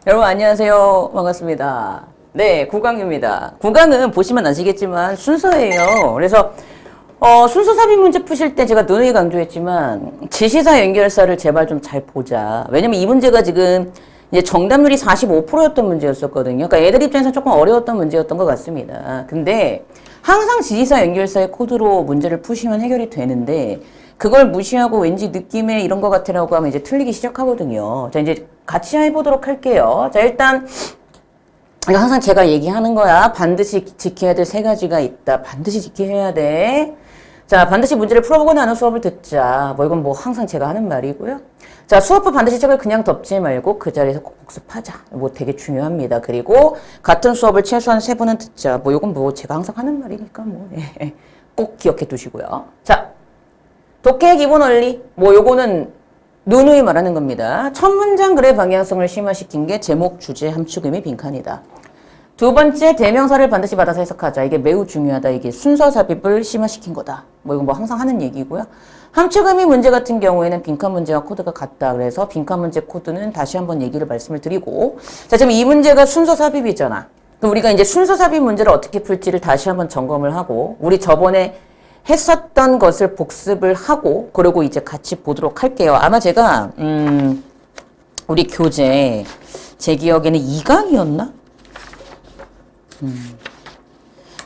여러분 안녕하세요. 반갑습니다. 네, 구강입니다. 구강은 보시면 아시겠지만 순서예요. 그래서 순서 삽입 문제 푸실 때 제가 누누이 강조했지만 지시사 연결사를 제발 좀 잘 보자. 왜냐면 이 문제가 지금 이제 정답률이 45%였던 문제였었거든요. 그러니까 애들 입장에서 조금 어려웠던 문제였던 것 같습니다. 근데 항상 지시사 연결사의 코드로 문제를 푸시면 해결이 되는데 그걸 무시하고 왠지 느낌에 이런 것 같으라고 하면 이제 틀리기 시작하거든요. 자, 이제 같이 해보도록 할게요. 자, 일단 이거 항상 제가 얘기하는 거야. 반드시 지켜야 될 세 가지가 있다. 반드시 지켜야 돼. 자, 반드시 문제를 풀어보고 나는 수업을 듣자. 뭐 이건 뭐 항상 제가 하는 말이고요. 자, 수업 후 반드시 책을 그냥 덮지 말고 그 자리에서 꼭 복습하자. 뭐 되게 중요합니다. 그리고 같은 수업을 최소한 3번은 듣자. 뭐 이건 뭐 제가 항상 하는 말이니까 뭐 꼭 기억해 두시고요. 자, 독해의 기본 원리. 뭐 요거는 누누이 말하는 겁니다. 첫 문장 글의 방향성을 심화시킨 게 제목, 주제, 함축음이 빈칸이다. 두 번째, 대명사를 반드시 받아서 해석하자. 이게 매우 중요하다. 이게 순서 삽입을 심화시킨 거다. 뭐 이건 뭐 항상 하는 얘기고요. 함축음이 문제 같은 경우에는 빈칸 문제와 코드가 같다. 그래서 빈칸 문제 코드는 다시 한번 얘기를 말씀을 드리고. 자, 지금 이 문제가 순서 삽입이잖아. 그럼 우리가 이제 순서 삽입 문제를 어떻게 풀지를 다시 한번 점검을 하고, 우리 저번에 했었던 것을 복습을 하고 그리고 이제 같이 보도록 할게요. 아마 제가 우리 교재 제 기억에는 2강이었나?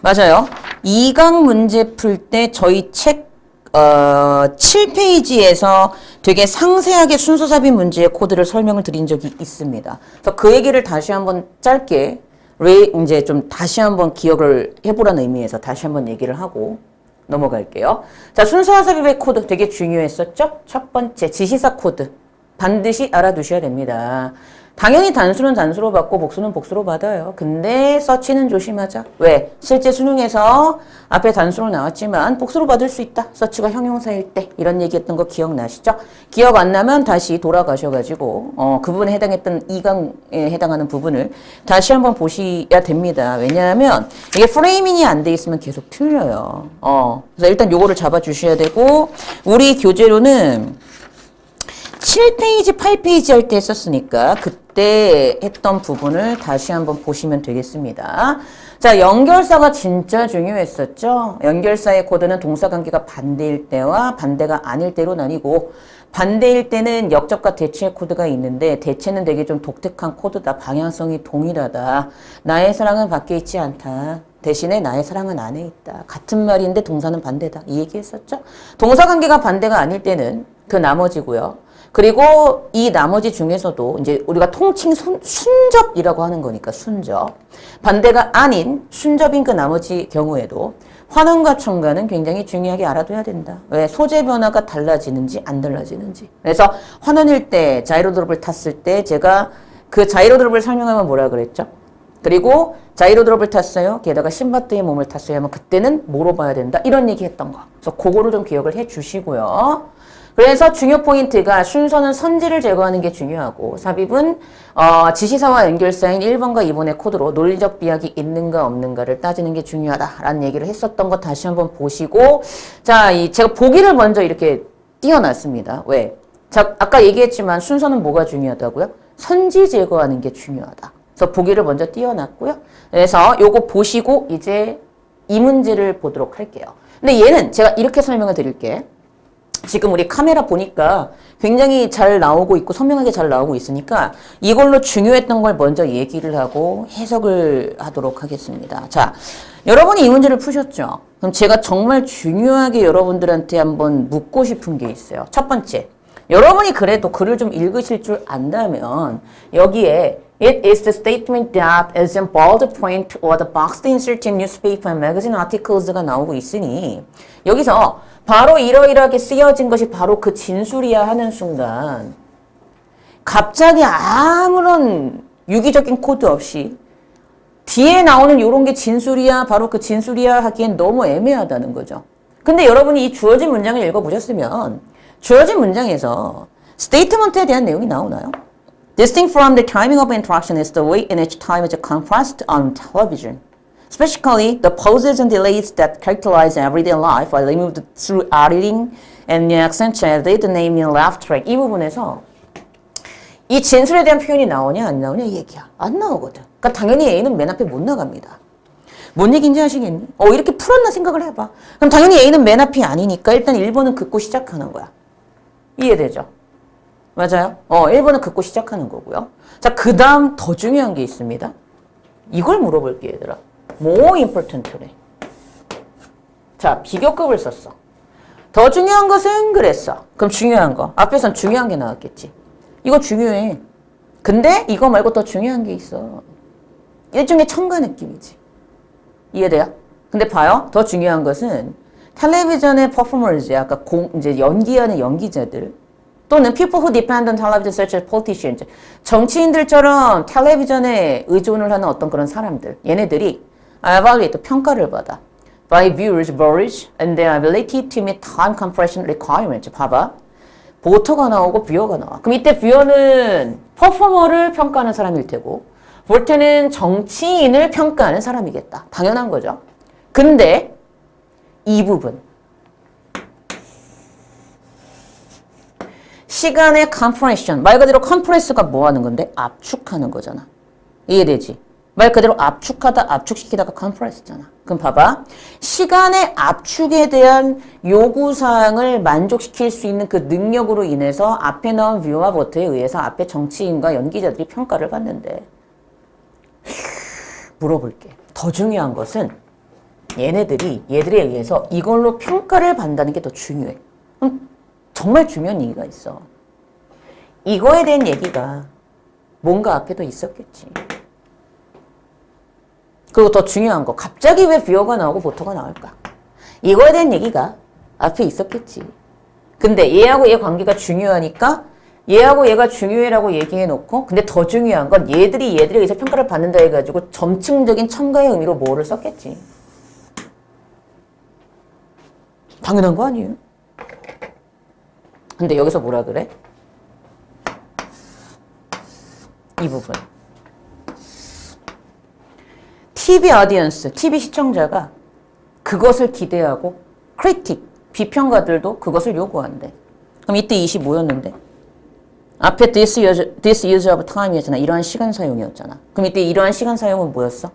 맞아요. 2강 문제 풀 때 저희 책 7페이지에서 되게 상세하게 순서 삽입 문제의 코드를 설명을 드린 적이 있습니다. 그래서 그 얘기를 다시 한번 짧게 이제 좀 다시 한번 기억을 해보라는 의미에서 다시 한번 얘기를 하고 넘어갈게요. 자, 순서와 삽입의 코드 되게 중요했었죠? 첫 번째, 지시사 코드. 반드시 알아두셔야 됩니다. 당연히 단수는 단수로 받고 복수는 복수로 받아요. 근데 서치는 조심하자. 왜? 실제 수능에서 앞에 단수로 나왔지만 복수로 받을 수 있다. 서치가 형용사일 때. 이런 얘기했던 거 기억나시죠? 기억 안 나면 다시 돌아가셔가지고 그 부분에 해당했던 2강에 해당하는 부분을 다시 한번 보셔야 됩니다. 왜냐하면 이게 프레이밍이 안 돼 있으면 계속 틀려요. 그래서 일단 요거를 잡아주셔야 되고 우리 교재로는 7페이지, 8페이지 할 때 했었으니까 그때 했던 부분을 다시 한번 보시면 되겠습니다. 자, 연결사가 진짜 중요했었죠. 연결사의 코드는 동사관계가 반대일 때와 반대가 아닐 때로 나뉘고 반대일 때는 역접과 대체의 코드가 있는데 대체는 되게 좀 독특한 코드다. 방향성이 동일하다. 나의 사랑은 밖에 있지 않다. 대신에 나의 사랑은 안에 있다. 같은 말인데 동사는 반대다. 이 얘기 했었죠. 동사관계가 반대가 아닐 때는 그 나머지고요. 그리고 이 나머지 중에서도 이제 우리가 통칭 순접이라고 하는 거니까 순접. 반대가 아닌 순접인 그 나머지 경우에도 환원과 첨가는 굉장히 중요하게 알아둬야 된다. 왜? 소재 변화가 달라지는지 안 달라지는지. 그래서 환원일 때 자이로드롭을 탔을 때 제가 그 자이로드롭을 설명하면 뭐라 그랬죠? 그리고 자이로드롭을 탔어요. 게다가 신바트의 몸을 탔어요 하면 그때는 뭐로 봐야 된다? 이런 얘기 했던 거. 그래서 그거를 좀 기억을 해 주시고요. 그래서 중요 포인트가 순서는 선지를 제거하는 게 중요하고 삽입은 지시사와 연결사인 1번과 2번의 코드로 논리적 비약이 있는가 없는가를 따지는 게 중요하다라는 얘기를 했었던 거 다시 한번 보시고 자, 제가 보기를 먼저 이렇게 띄워놨습니다. 왜? 자, 아까 얘기했지만 순서는 뭐가 중요하다고요? 선지 제거하는 게 중요하다. 그래서 보기를 먼저 띄워놨고요. 그래서 요거 보시고 이제 이 문제를 보도록 할게요. 근데 얘는 제가 이렇게 설명을 드릴게. 지금 우리 카메라 보니까 굉장히 잘 나오고 있고 선명하게 잘 나오고 있으니까 이걸로 중요했던 걸 먼저 얘기를 하고 해석을 하도록 하겠습니다. 자, 여러분이 이 문제를 푸셨죠? 그럼 제가 정말 중요하게 여러분들한테 한번 묻고 싶은 게 있어요. 첫 번째, 여러분이 그래도 글을 좀 읽으실 줄 안다면 여기에 It is the statement that is in bold print or the boxed insert in newspaper and magazine articles가 나오고 있으니 여기서 바로 이러이러하게 쓰여진 것이 바로 그 진술이야 하는 순간 갑자기 아무런 유기적인 코드 없이 뒤에 나오는 이런 게 진술이야 바로 그 진술이야 하기엔 너무 애매하다는 거죠. 근데 여러분이 이 주어진 문장을 읽어보셨으면 주어진 문장에서 스테이트먼트에 대한 내용이 나오나요? Distinct from the timing of interaction is the way in which time is compressed on television. Especially the pauses and delays that characterize everyday life are removed through editing and accentuated, namely laugh track. 이 부분에서 이 진술에 대한 표현이 나오냐 안 나오냐 이 얘기야. 안 나오거든. 그러니까 당연히 A는 맨 앞에 못 나갑니다. 뭔 얘기인지 아시겠니? 이렇게 풀었나 생각을 해봐. 그럼 당연히 A는 맨 앞이 아니니까 일단 1번은 긋고 시작하는 거야. 이해되죠? 맞아요? 1번은 긋고 시작하는 거고요. 자, 그 다음 더 중요한 게 있습니다. 이걸 물어볼게, 얘들아. more important래. 자, 비교급을 썼어. 더 중요한 것은 그랬어. 그럼 중요한 거. 앞에선 중요한 게 나왔겠지. 이거 중요해. 근데 이거 말고 더 중요한 게 있어. 일종의 첨가 느낌이지. 이해돼요? 근데 봐요. 더 중요한 것은 텔레비전의 퍼포머즈, 아까 이제 연기하는 연기자들 또는 people who depend on television such as politicians, 정치인들처럼 텔레비전에 의존을 하는 어떤 그런 사람들, 얘네들이 evaluate, 평가를 받아. by viewers' knowledge and their ability to meet time compression requirements. 봐봐. 보터가 나오고 뷰어가 나와. 그럼 이때 뷰어는 퍼포머를 평가하는 사람일 테고 볼 때는 정치인을 평가하는 사람이겠다. 당연한 거죠. 근데 이 부분 시간의 컴프레션, 말 그대로 컴프레스가 뭐 하는 건데? 압축하는 거잖아. 이해되지? 말 그대로 압축하다, 압축시키다가 컴프레스잖아. 그럼 봐봐. 시간의 압축에 대한 요구사항을 만족시킬 수 있는 그 능력으로 인해서 앞에 나온 뷰와 버트에 의해서 앞에 정치인과 연기자들이 평가를 받는데 물어볼게. 더 중요한 것은 얘들에 의해서 이걸로 평가를 받는다는 게 더 중요해. 그럼 정말 중요한 얘기가 있어. 이거에 대한 얘기가 뭔가 앞에도 있었겠지. 그리고 더 중요한 거, 갑자기 왜 뷰어가 나오고 보터가 나올까? 이거에 대한 얘기가 앞에 있었겠지. 근데 얘하고 얘 관계가 중요하니까 얘하고 얘가 중요해라고 얘기해놓고, 근데 더 중요한 건 얘들에 의해서 평가를 받는다 해가지고 점층적인 첨가의 의미로 뭐를 썼겠지. 당연한 거 아니에요? 근데 여기서 뭐라 그래? 이 부분. TV audience, TV 시청자가 그것을 기대하고 critic, 비평가들도 그것을 요구한대. 그럼 이때 25였는데 앞에 this use of time이었잖아. 이러한 시간 사용이었잖아. 그럼 이때 이러한 시간 사용은 뭐였어?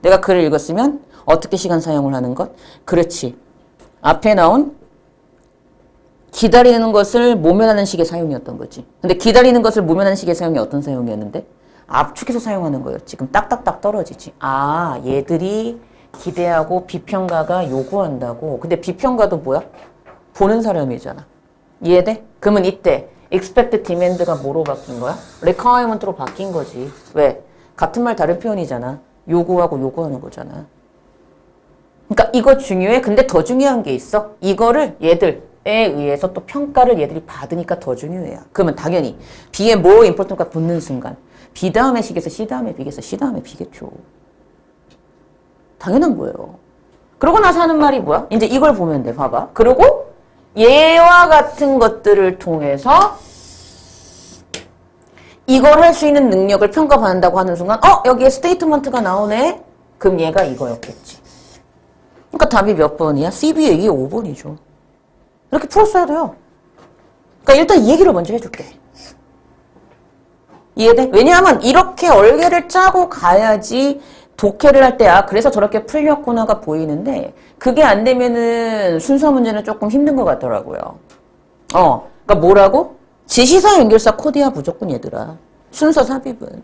내가 글을 읽었으면 어떻게 시간 사용을 하는 것? 그렇지. 앞에 나온 기다리는 것을 모면하는 식의 사용이었던 거지. 근데 기다리는 것을 모면하는 식의 사용이 어떤 사용이었는데? 압축해서 사용하는 거였지. 그럼 딱딱딱 떨어지지. 아, 얘들이 기대하고 비평가가 요구한다고. 근데 비평가도 뭐야? 보는 사람이잖아. 이해돼? 그러면 이때 expect demand가 뭐로 바뀐 거야? requirement로 바뀐 거지. 왜? 같은 말 다른 표현이잖아. 요구하고 요구하는 거잖아. 그러니까 이거 중요해. 근데 더 중요한 게 있어. 이거를 얘들에 의해서 또 평가를 얘들이 받으니까 더 중요해요. 그러면 당연히 B에 more important가 붙는 순간 B 다음에 C겠어, C 다음에 B겠어, C 다음에 B겠죠. 당연한 거예요. 그러고 나서 하는 말이 뭐야? 이제 이걸 보면 돼. 봐봐. 그리고 얘와 같은 것들을 통해서 이걸 할 수 있는 능력을 평가받는다고 하는 순간 여기에 스테이트먼트가 나오네? 그럼 얘가 이거였겠지. 그러니까 답이 몇 번이야? CB에 이게 5번이죠. 이렇게 풀었어야 돼요. 그러니까 일단 이 얘기를 먼저 해줄게. 이해돼? 왜냐하면 이렇게 얼개를 짜고 가야지 독해를 할 때 그래서 저렇게 풀렸구나가 보이는데 그게 안 되면은 순서 문제는 조금 힘든 것 같더라고요. 그러니까 뭐라고? 지시사 연결사 코드야 무조건 얘들아. 순서 삽입은.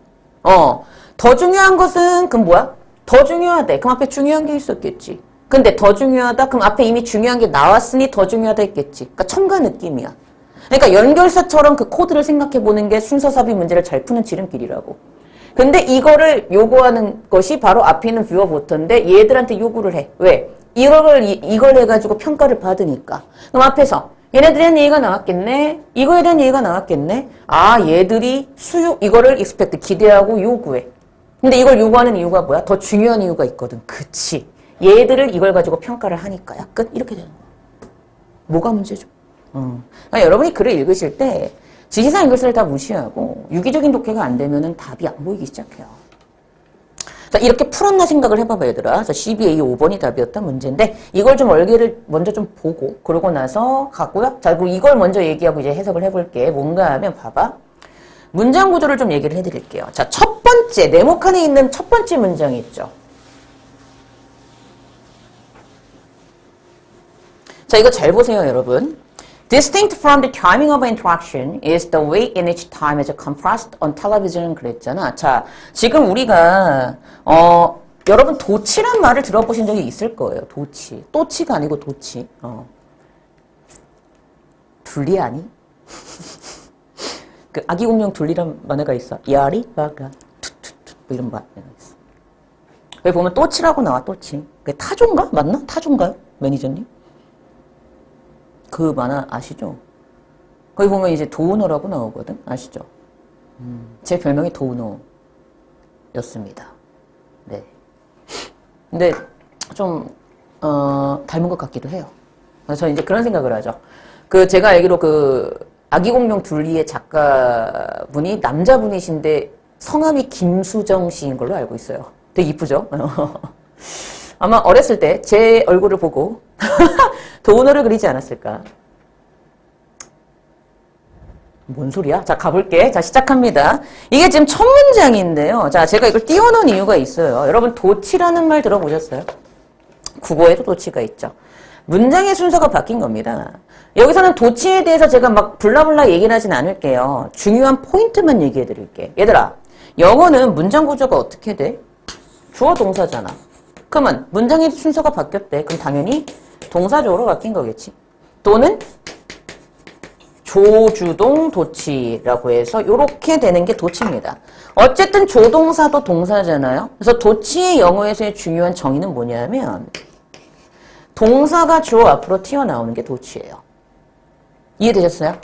더 중요한 것은 그럼 뭐야? 더 중요하대. 그럼 앞에 중요한 게 있었겠지. 근데 더 중요하다? 그럼 앞에 이미 중요한 게 나왔으니 더 중요하다 했겠지. 그러니까 첨가 느낌이야. 그러니까 연결사처럼 그 코드를 생각해보는 게 순서 삽입 문제를 잘 푸는 지름길이라고. 근데 이거를 요구하는 것이 바로 앞에 있는 뷰어 보터인데 얘들한테 요구를 해. 왜? 이걸 해가지고 평가를 받으니까. 그럼 앞에서 얘네들에 대한 얘기가 나왔겠네? 이거에 대한 얘기가 나왔겠네? 얘들이 이거를 expect, 기대하고 요구해. 근데 이걸 요구하는 이유가 뭐야? 더 중요한 이유가 있거든. 그치. 얘들을 이걸 가지고 평가를 하니까야. 끝. 이렇게 되는 거야. 뭐가 문제죠? 그러니까 여러분이 글을 읽으실 때 지시사 연결사를 다 무시하고 유기적인 독해가 안 되면은 답이 안 보이기 시작해요. 자, 이렇게 풀었나 생각을 해봐봐, 얘들아. 그래서 CBA 5번이 답이었던 문제인데 이걸 좀 얼개를 먼저 좀 보고 그러고 나서 가고요. 자, 그리고 이걸 먼저 얘기하고 이제 해석을 해볼게. 뭔가 하면 봐봐. 문장 구조를 좀 얘기를 해드릴게요. 자, 첫 번째, 네모칸에 있는 첫 번째 문장이 있죠. 자, 이거 잘 보세요, 여러분. Distinct from the timing of interaction is the way in which time is compressed on television 그랬잖아. 자, 지금 우리가 여러분 도치란 말을 들어보신 적이 있을 거예요. 도치. 또치가 아니고 도치. 둘리 아니? 그 아기 공룡 둘리란 만화가 있어. 야리 바가 투투투 뭐 이런 만화가 있어. 여기 보면 또치라고 나와. 또치. 그게 타조인가? 맞나? 타조인가요? 매니저님? 그 만화 아시죠? 거기 보면 이제 도우너라고 나오거든. 아시죠? 제 별명이 도우너였습니다. 네. 근데 좀 닮은 것 같기도 해요. 그래서 이제 그런 생각을 하죠. 그 제가 알기로 그 아기 공룡 둘리의 작가분이 남자분이신데 성함이 김수정 씨인 걸로 알고 있어요. 되게 이쁘죠? 아마 어렸을 때 제 얼굴을 보고 도우너를 그리지 않았을까? 뭔 소리야? 자, 가볼게. 자, 시작합니다. 이게 지금 첫 문장인데요. 자, 제가 이걸 띄워놓은 이유가 있어요. 여러분, 도치라는 말 들어보셨어요? 국어에도 도치가 있죠. 문장의 순서가 바뀐 겁니다. 여기서는 도치에 대해서 제가 막 블라블라 얘기를 하진 않을게요. 중요한 포인트만 얘기해 드릴게. 얘들아, 영어는 문장 구조가 어떻게 돼? 주어 동사잖아. 그러면 문장의 순서가 바뀌었대. 그럼 당연히 동사적으로 바뀐 거겠지. 또는 조주동 도치라고 해서 이렇게 되는 게 도치입니다. 어쨌든 조동사도 동사잖아요. 그래서 도치의 영어에서의 중요한 정의는 뭐냐면 동사가 주어 앞으로 튀어나오는 게 도치예요. 이해되셨어요?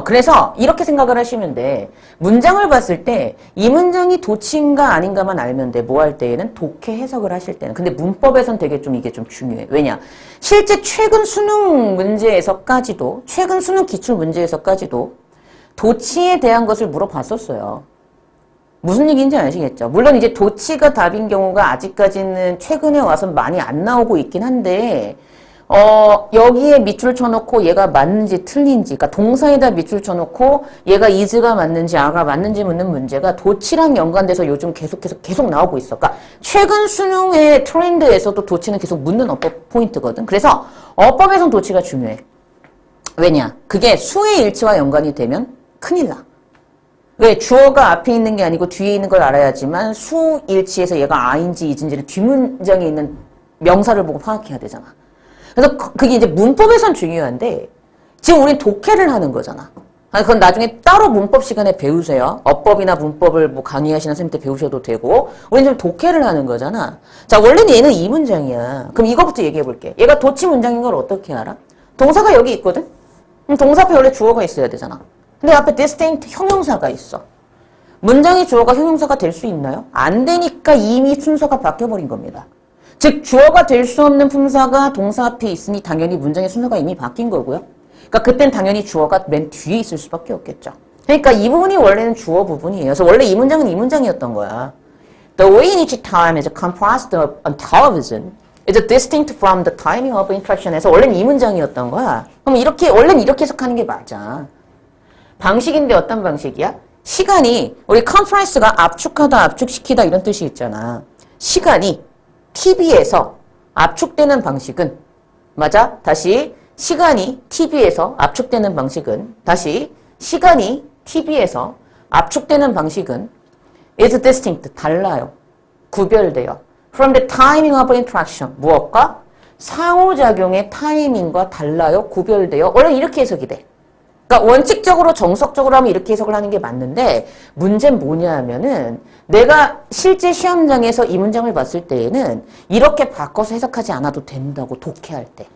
그래서 이렇게 생각을 하시면 돼. 문장을 봤을 때 이 문장이 도치인가 아닌가만 알면 돼. 뭐 할 때에는 독해 해석을 하실 때는. 근데 문법에선 되게 좀 이게 좀 중요해. 왜냐? 실제 최근 수능 문제에서까지도 최근 수능 기출 문제에서까지도 도치에 대한 것을 물어봤었어요. 무슨 얘기인지 아시겠죠? 물론 이제 도치가 답인 경우가 아직까지는 최근에 와서 많이 안 나오고 있긴 한데 여기에 밑줄 쳐놓고 얘가 맞는지 틀린지, 그러니까 동사에다 밑줄 쳐놓고 얘가 is가 맞는지 a가 맞는지 묻는 문제가 도치랑 연관돼서 요즘 계속 나오고 있어. 그러니까 최근 수능의 트렌드에서도 도치는 계속 묻는 어법 포인트거든. 그래서 어법에선 도치가 중요해. 왜냐? 그게 수의 일치와 연관이 되면 큰일 나. 왜? 주어가 앞에 있는 게 아니고 뒤에 있는 걸 알아야지만 수 일치에서 얘가 a인지 is인지를 뒷문장에 있는 명사를 보고 파악해야 되잖아. 그래서 그게 이제 문법에선 중요한데 지금 우린 독해를 하는 거잖아. 그건 나중에 따로 문법 시간에 배우세요. 어법이나 문법을 뭐 강의하시는 선생님 때 배우셔도 되고 우린 지금 독해를 하는 거잖아. 자, 원래는 얘는 이 문장이야. 그럼 이거부터 얘기해 볼게. 얘가 도치 문장인 걸 어떻게 알아? 동사가 여기 있거든? 그럼 동사 앞에 원래 주어가 있어야 되잖아. 근데 앞에 distinct 형용사가 있어. 문장의 주어가 형용사가 될 수 있나요? 안 되니까 이미 순서가 바뀌어버린 겁니다. 즉 주어가 될 수 없는 품사가 동사 앞에 있으니 당연히 문장의 순서가 이미 바뀐 거고요. 그러니까 그땐 당연히 주어가 맨 뒤에 있을 수밖에 없겠죠. 그러니까 이 부분이 원래는 주어 부분이에요. 그래서 원래 이 문장은 이 문장이었던 거야. The way in which time is compressed on television is distinct from the timing of interaction 에서 원래는 이 문장이었던 거야. 그럼 이렇게 원래는 이렇게 해석하는 게 맞아. 방식인데 어떤 방식이야? 시간이 우리 컨프런스가 압축하다 압축시키다 이런 뜻이 있잖아. 시간이 TV에서 압축되는 방식은 맞아? 다시 시간이 TV에서 압축되는 방식은 다시 시간이 TV에서 압축되는 방식은 is distinct 달라요. 구별돼요. From the timing of interaction 무엇과? 상호작용의 타이밍과 달라요. 구별돼요. 원래 이렇게 해석이 돼. 그러니까 원칙적으로 정석적으로 하면 이렇게 해석을 하는 게 맞는데 문제는 뭐냐 하면은 내가 실제 시험장에서 이 문장을 봤을 때에는 이렇게 바꿔서 해석하지 않아도 된다고 독해할 때.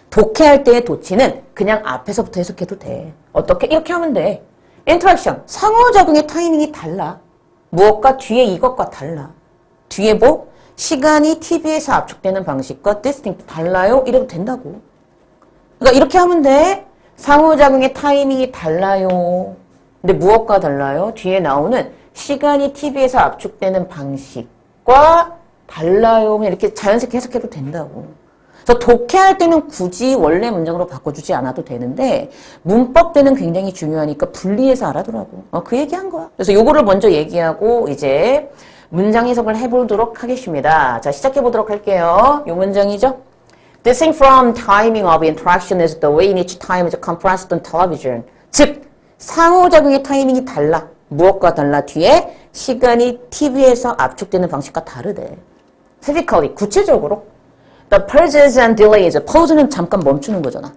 독해할 때의 도치는 그냥 앞에서부터 해석해도 돼. 어떻게? 이렇게 하면 돼. 인터랙션, 상호작용의 타이밍이 달라. 무엇과 뒤에 이것과 달라. 뒤에 뭐? 시간이 TV에서 압축되는 방식과 distinct 달라요? 이래도 된다고. 그러니까 이렇게 하면 돼. 상호작용의 타이밍이 달라요. 근데 무엇과 달라요? 뒤에 나오는 시간이 TV에서 압축되는 방식과 달라요. 그냥 이렇게 자연스럽게 해석해도 된다고. 그래서 독해할 때는 굳이 원래 문장으로 바꿔주지 않아도 되는데 문법 때는 굉장히 중요하니까 분리해서 알아두라고. 그 얘기한 거야. 그래서 요거를 먼저 얘기하고 이제 문장 해석을 해보도록 하겠습니다. 자, 시작해보도록 할게요. 요 문장이죠. Distinct from timing of interaction is the way in which time is compressed on television. 즉, 상호작용의 타이밍이 달라. 무엇과 달라? 뒤에 시간이 TV에서 압축되는 방식과 다르대. Physically, 구체적으로. The pauses and delays. pause는 잠깐 멈추는 거잖아.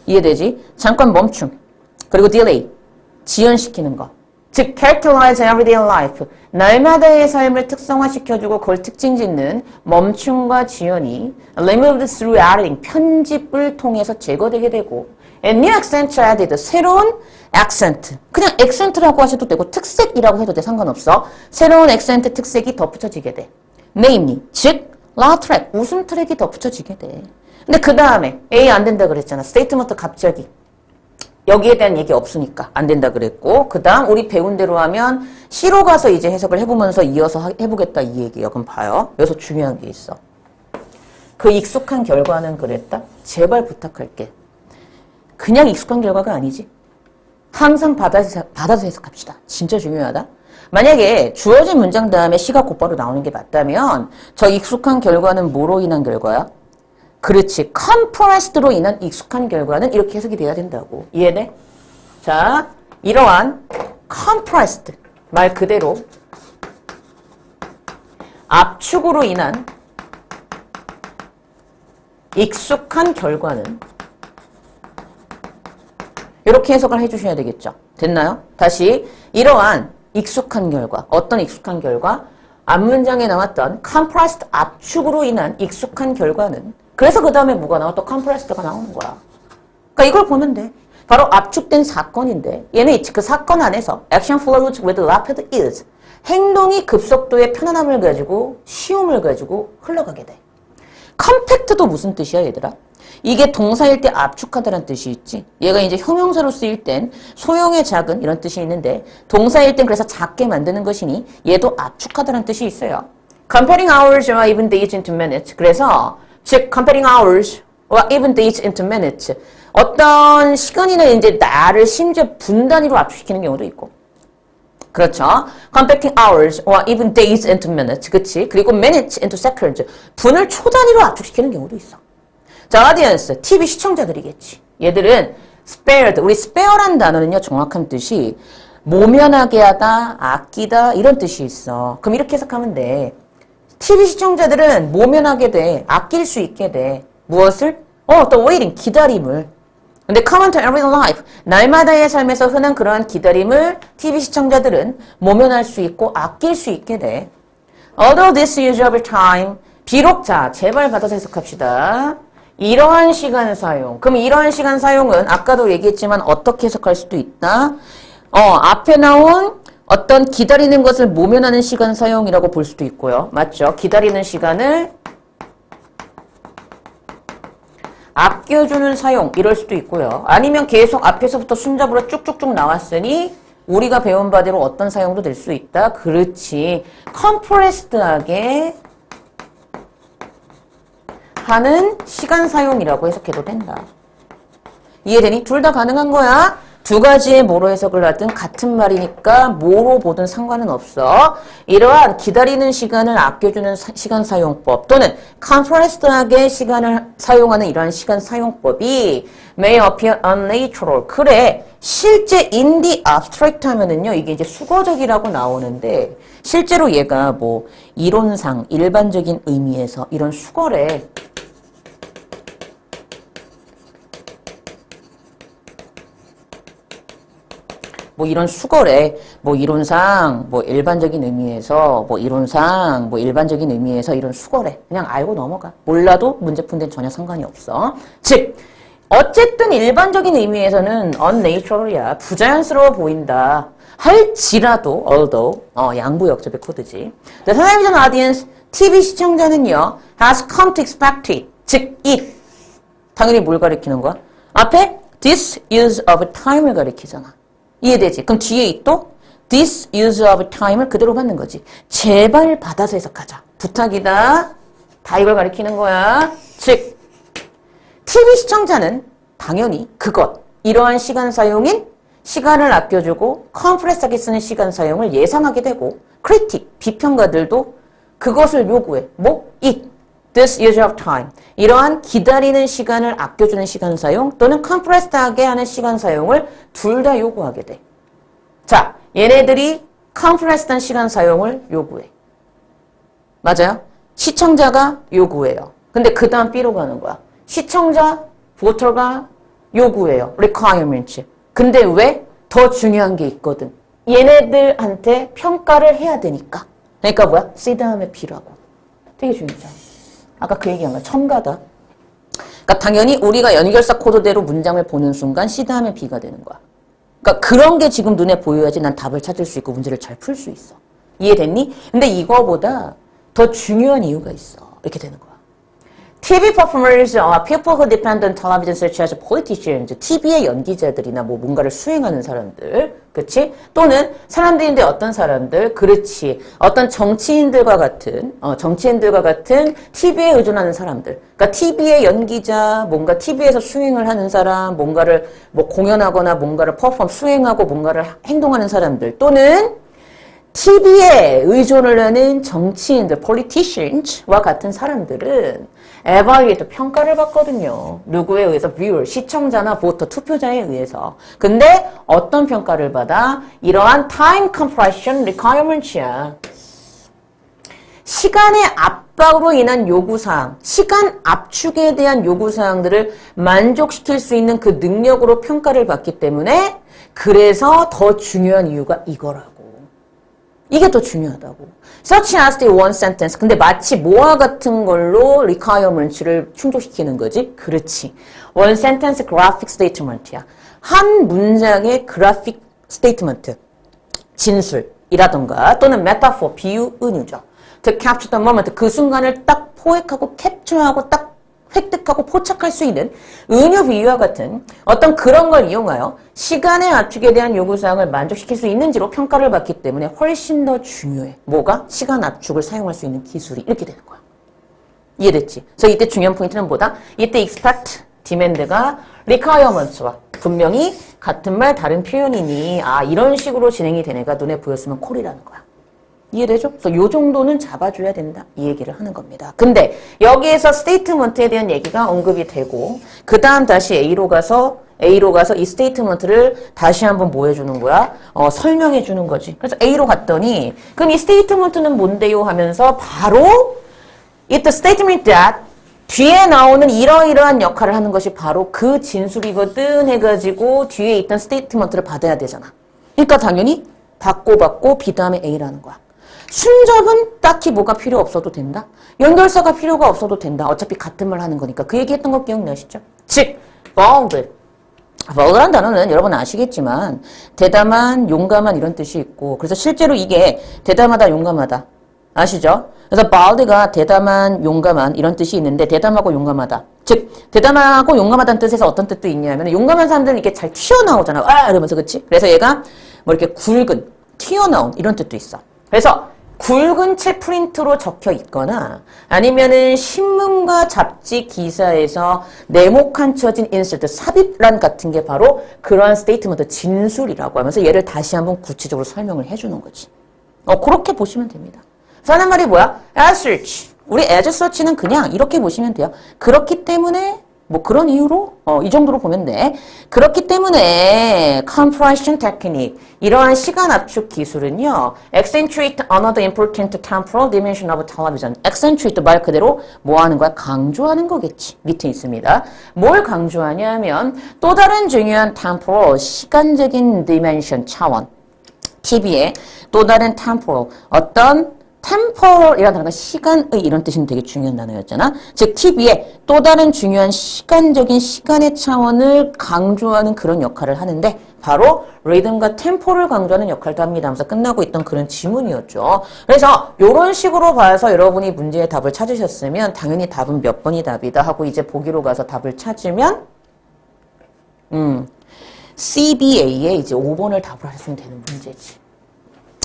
이해되지? 잠깐 멈춤. 그리고 delay. 지연시키는 거. 즉, characterize everyday life. 날마다의 삶을 특성화시켜주고 그걸 특징 짓는 멈춤과 지연이 removed through editing. 편집을 통해서 제거되게 되고 and new accent added. 새로운 accent. 그냥 accent라고 하셔도 되고 특색이라고 해도 돼. 상관없어. 새로운 accent 특색이 덧붙여지게 돼. namely. 즉, laugh track. 웃음 트랙이 덧붙여지게 돼. 근데 그 다음에 A 안 된다 그랬잖아. statement 갑자기. 여기에 대한 얘기 없으니까 안 된다 그랬고 그 다음 우리 배운 대로 하면 C로 가서 이제 해석을 해보면서 이어서 해보겠다 이 얘기예요. 그럼 봐요. 여기서 중요한 게 있어. 그 익숙한 결과는 그랬다? 제발 부탁할게. 그냥 익숙한 결과가 아니지. 항상 받아서 해석합시다. 진짜 중요하다. 만약에 주어진 문장 다음에 C가 곧바로 나오는 게 맞다면 저 익숙한 결과는 뭐로 인한 결과야? 그렇지. compressed로 인한 익숙한 결과는 이렇게 해석이 돼야 된다고. 이해돼? 자, 이러한 compressed 말 그대로 압축으로 인한 익숙한 결과는 이렇게 해석을 해주셔야 되겠죠. 됐나요? 다시 이러한 익숙한 결과, 어떤 익숙한 결과? 앞문장에 나왔던 compressed 압축으로 인한 익숙한 결과는 그래서 그 다음에 뭐가 나와? 또 compressed가 나오는 거야. 그러니까 이걸 보면 돼. 바로 압축된 사건인데 얘는 그 사건 안에서 action flows with rapid ease. 행동이 급속도의 편안함을 가지고 쉬움을 가지고 흘러가게 돼. compact도 무슨 뜻이야 얘들아? 이게 동사일 때 압축하다라는 뜻이 있지. 얘가 이제 형용사로 쓰일 땐 소형의 작은 이런 뜻이 있는데 동사일 땐 그래서 작게 만드는 것이니 얘도 압축하다라는 뜻이 있어요. comparing hours or even days into minutes. 그래서 즉 comparing hours or even days into minutes. 어떤 시간이나 이제 날을 심지어 분 단위로 압축시키는 경우도 있고. 그렇죠. comparing hours or even days into minutes. 그치? 그리고 minutes into seconds. 분을 초 단위로 압축시키는 경우도 있어. 자, audience, TV 시청자들이겠지. 얘들은 spared, 우리 spare란 단어는요, 정확한 뜻이 모면하게 하다, 아끼다 이런 뜻이 있어. 그럼 이렇게 해석하면 돼. TV 시청자들은 모면하게 돼, 아낄 수 있게 돼. 무엇을? 또 waiting, 기다림을. 근데 common to everyday life, 날마다의 삶에서 흔한 그러한 기다림을 TV 시청자들은 모면할 수 있고 아낄 수 있게 돼. Although this use of time, 비록 자, 제발 받아서 해석합시다. 이러한 시간 사용. 그럼 이러한 시간 사용은 아까도 얘기했지만 어떻게 해석할 수도 있다. 앞에 나온 어떤 기다리는 것을 모면하는 시간 사용이라고 볼 수도 있고요. 맞죠? 기다리는 시간을 아껴주는 사용 이럴 수도 있고요. 아니면 계속 앞에서부터 순잡으로 쭉쭉쭉 나왔으니 우리가 배운 바대로 어떤 사용도 될 수 있다. 그렇지. compressed하게 하는 시간 사용이라고 해석해도 된다. 이해되니? 둘 다 가능한 거야. 두 가지의 뭐로 해석을 하든 같은 말이니까 뭐로 보든 상관은 없어. 이러한 기다리는 시간을 아껴주는 시간 사용법 또는 compressed하게 시간을 사용하는 이러한 시간 사용법이 may appear unnatural. 그래, 실제 in the abstract 하면은요, 이게 이제 수거적이라고 나오는데 실제로 얘가 뭐 이론상 일반적인 의미에서 이런 수거래. 뭐 이런 수거래, 뭐 이론상, 뭐 일반적인 의미에서, 뭐 이론상, 뭐 일반적인 의미에서 이런 수거래. 그냥 알고 넘어가. 몰라도 문제 푼 데는 전혀 상관이 없어. 즉, 어쨌든 일반적인 의미에서는 unnatural이야. 부자연스러워 보인다. 할지라도, although, 양보역접의 코드지. The television audience, TV 시청자는요, has come to expect it. 즉, it. 당연히 뭘 가리키는 거야? 앞에 this use of time을 가리키잖아. 이해되지? 그럼 뒤에 또 this use of time을 그대로 받는 거지. 제발 받아서 해석하자. 부탁이다. 다 이걸 가리키는 거야. 즉, TV 시청자는 당연히 이러한 시간 사용인 시간을 아껴주고 컴프레스하게 쓰는 시간 사용을 예상하게 되고 크리틱, 비평가들도 그것을 요구해. this use of time. 이러한 기다리는 시간을 아껴주는 시간 사용 또는 컴프레스하게 하는 시간 사용을 둘 다 요구하게 돼. 자, 얘네들이 컴프레스한 시간 사용을 요구해. 맞아요? 시청자가 요구해요. 근데 그 다음 B로 가는 거야. 시청자, 보터가 요구해요. requirement. 근데 왜? 더 중요한 게 있거든. 얘네들한테 평가를 해야 되니까. 그러니까 뭐야? C 다음에 B라고. 되게 중요하죠. 아까 그 얘기한 거야. 첨가다. 그러니까 당연히 우리가 연결사 코드대로 문장을 보는 순간 C 다음에 B가 되는 거야. 그러니까 그런 게 지금 눈에 보여야지 난 답을 찾을 수 있고 문제를 잘 풀 수 있어. 이해됐니? 근데 이거보다 더 중요한 이유가 있어. 이렇게 되는 거야. TV performers are people who depend on television such as politicians. TV의 연기자들이나 뭐 뭔가를 수행하는 사람들. 그렇지? 또는 사람들인데 어떤 사람들. 그렇지. 어떤 정치인들과 같은 TV에 의존하는 사람들. 그러니까 TV의 연기자, 뭔가 TV에서 수행을 하는 사람, 뭔가를 뭐 공연하거나 뭔가를 수행하고 뭔가를 행동하는 사람들. 또는 TV에 의존을 하는 정치인들, politicians와 같은 사람들은 evaluate, 평가를 받거든요. 누구에 의해서? viewer, 시청자나 voter, 투표자에 의해서. 근데 어떤 평가를 받아? 이러한 time compression requirements야. 시간의 압박으로 인한 요구사항, 시간 압축에 대한 요구사항들을 만족시킬 수 있는 그 능력으로 평가를 받기 때문에 그래서 더 중요한 이유가 이거라고. 이게 더 중요하다고. Such as the one sentence. 근데 마치 뭐와 같은 걸로 requirements를 충족시키는 거지? 그렇지. One sentence graphic statement야. 한 문장의 graphic statement. 진술이라던가 또는 metaphor, 비유, 은유죠. To capture the moment. 그 순간을 딱 포획하고 캡처하고 딱 획득하고 포착할 수 있는 은유 비유와 같은 어떤 그런 걸 이용하여 시간의 압축에 대한 요구사항을 만족시킬 수 있는지로 평가를 받기 때문에 훨씬 더 중요해. 뭐가? 시간 압축을 사용할 수 있는 기술이 이렇게 되는 거야. 이해됐지? 그래서 이때 중요한 포인트는 뭐다? 이때 expect, demand가 requirements와 분명히 같은 말 다른 표현이니 이런 식으로 진행이 된 애가 눈에 보였으면 콜이라는 거야. 이해되죠? 그래서 요 정도는 잡아줘야 된다. 이 얘기를 하는 겁니다. 근데 여기에서 스테이트먼트에 대한 얘기가 언급이 되고 그 다음 다시 A로 가서 이 스테이트먼트를 다시 한번 뭐 해주는 거야? 설명해 주는 거지. 그래서 A로 갔더니 그럼 이 스테이트먼트는 뭔데요? 하면서 바로 It's the statement that 뒤에 나오는 이러이러한 역할을 하는 것이 바로 그 진술이거든 해가지고 뒤에 있던 스테이트먼트를 받아야 되잖아. 그러니까 당연히 받고 B 다음에 A라는 거야. 순접은 딱히 뭐가 필요 없어도 된다. 연결사가 필요가 없어도 된다. 어차피 같은 말 하는 거니까. 그 얘기했던 거 기억나시죠? 즉, bold. bold란 단어는 여러분 아시겠지만 대담한, 용감한 이런 뜻이 있고 그래서 실제로 이게 대담하다, 용감하다. 아시죠? 그래서 bold가 대담한, 용감한 이런 뜻이 있는데 대담하고 용감하다. 즉, 대담하고 용감하다는 뜻에서 어떤 뜻도 있냐면 용감한 사람들은 이렇게 잘 튀어나오잖아. 이러면서 그치? 그래서 얘가 뭐 이렇게 굵은, 튀어나온 이런 뜻도 있어. 그래서 굵은 책 프린트로 적혀 있거나 아니면은 신문과 잡지 기사에서 네모칸 쳐진 인서트, 삽입란 같은 게 바로 그러한 스테이트먼트 진술이라고 하면서 얘를 다시 한번 구체적으로 설명을 해주는 거지. 그렇게 보시면 됩니다. 그래서 하는 말이 뭐야? as search. 우리 as search는 그냥 이렇게 보시면 돼요. 그렇기 때문에 뭐 그런 이유로 이 정도로 보면 돼. 그렇기 때문에 compression technique 이러한 시간 압축 기술은요. accentuate another important temporal dimension of television. accentuate 말 그대로 뭐 하는 거야? 강조하는 거겠지. 밑에 있습니다. 뭘 강조하냐면 또 다른 중요한 temporal 시간적인 dimension 차원. TV의 또 다른 temporal 어떤 temporal이라는 단어가 시간의 이런 뜻은 되게 중요한 단어였잖아. 즉 TV의 또 다른 중요한 시간적인 시간의 차원을 강조하는 그런 역할을 하는데 바로 리듬과 템포를 강조하는 역할도 합니다 하면서 끝나고 있던 그런 지문이었죠. 그래서 이런 식으로 봐서 여러분이 문제의 답을 찾으셨으면 당연히 답은 몇 번이 답이다 하고 이제 보기로 가서 답을 찾으면 CBA에 이제 5번을 답을 하시면 되는 문제지.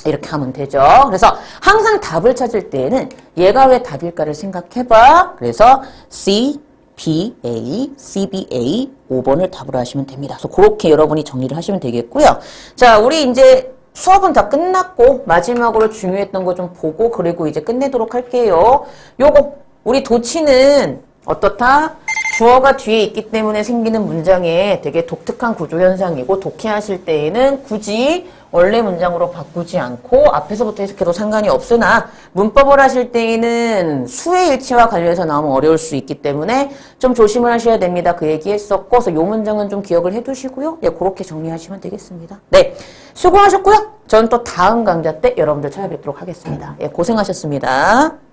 이렇게 하면 되죠. 그래서 항상 답을 찾을 때에는 얘가 왜 답일까를 생각해봐. 그래서 C, BA, CBA 5번을 답으로 하시면 됩니다. 그래서 그렇게 여러분이 정리를 하시면 되겠고요. 자, 우리 이제 수업은 다 끝났고 마지막으로 중요했던 거 좀 보고 그리고 이제 끝내도록 할게요. 요거 우리 도치는 어떻다? 주어가 뒤에 있기 때문에 생기는 문장에 되게 독특한 구조 현상이고 독해하실 때에는 굳이 원래 문장으로 바꾸지 않고 앞에서부터 해석해도 상관이 없으나 문법을 하실 때에는 수의 일치와 관련해서 나오면 어려울 수 있기 때문에 좀 조심을 하셔야 됩니다. 그 얘기 했었고 그래서 요 문장은 좀 기억을 해두시고요. 예, 그렇게 정리하시면 되겠습니다. 네, 수고하셨고요. 저는 또 다음 강좌 때 여러분들 찾아뵙도록 하겠습니다. 예, 고생하셨습니다.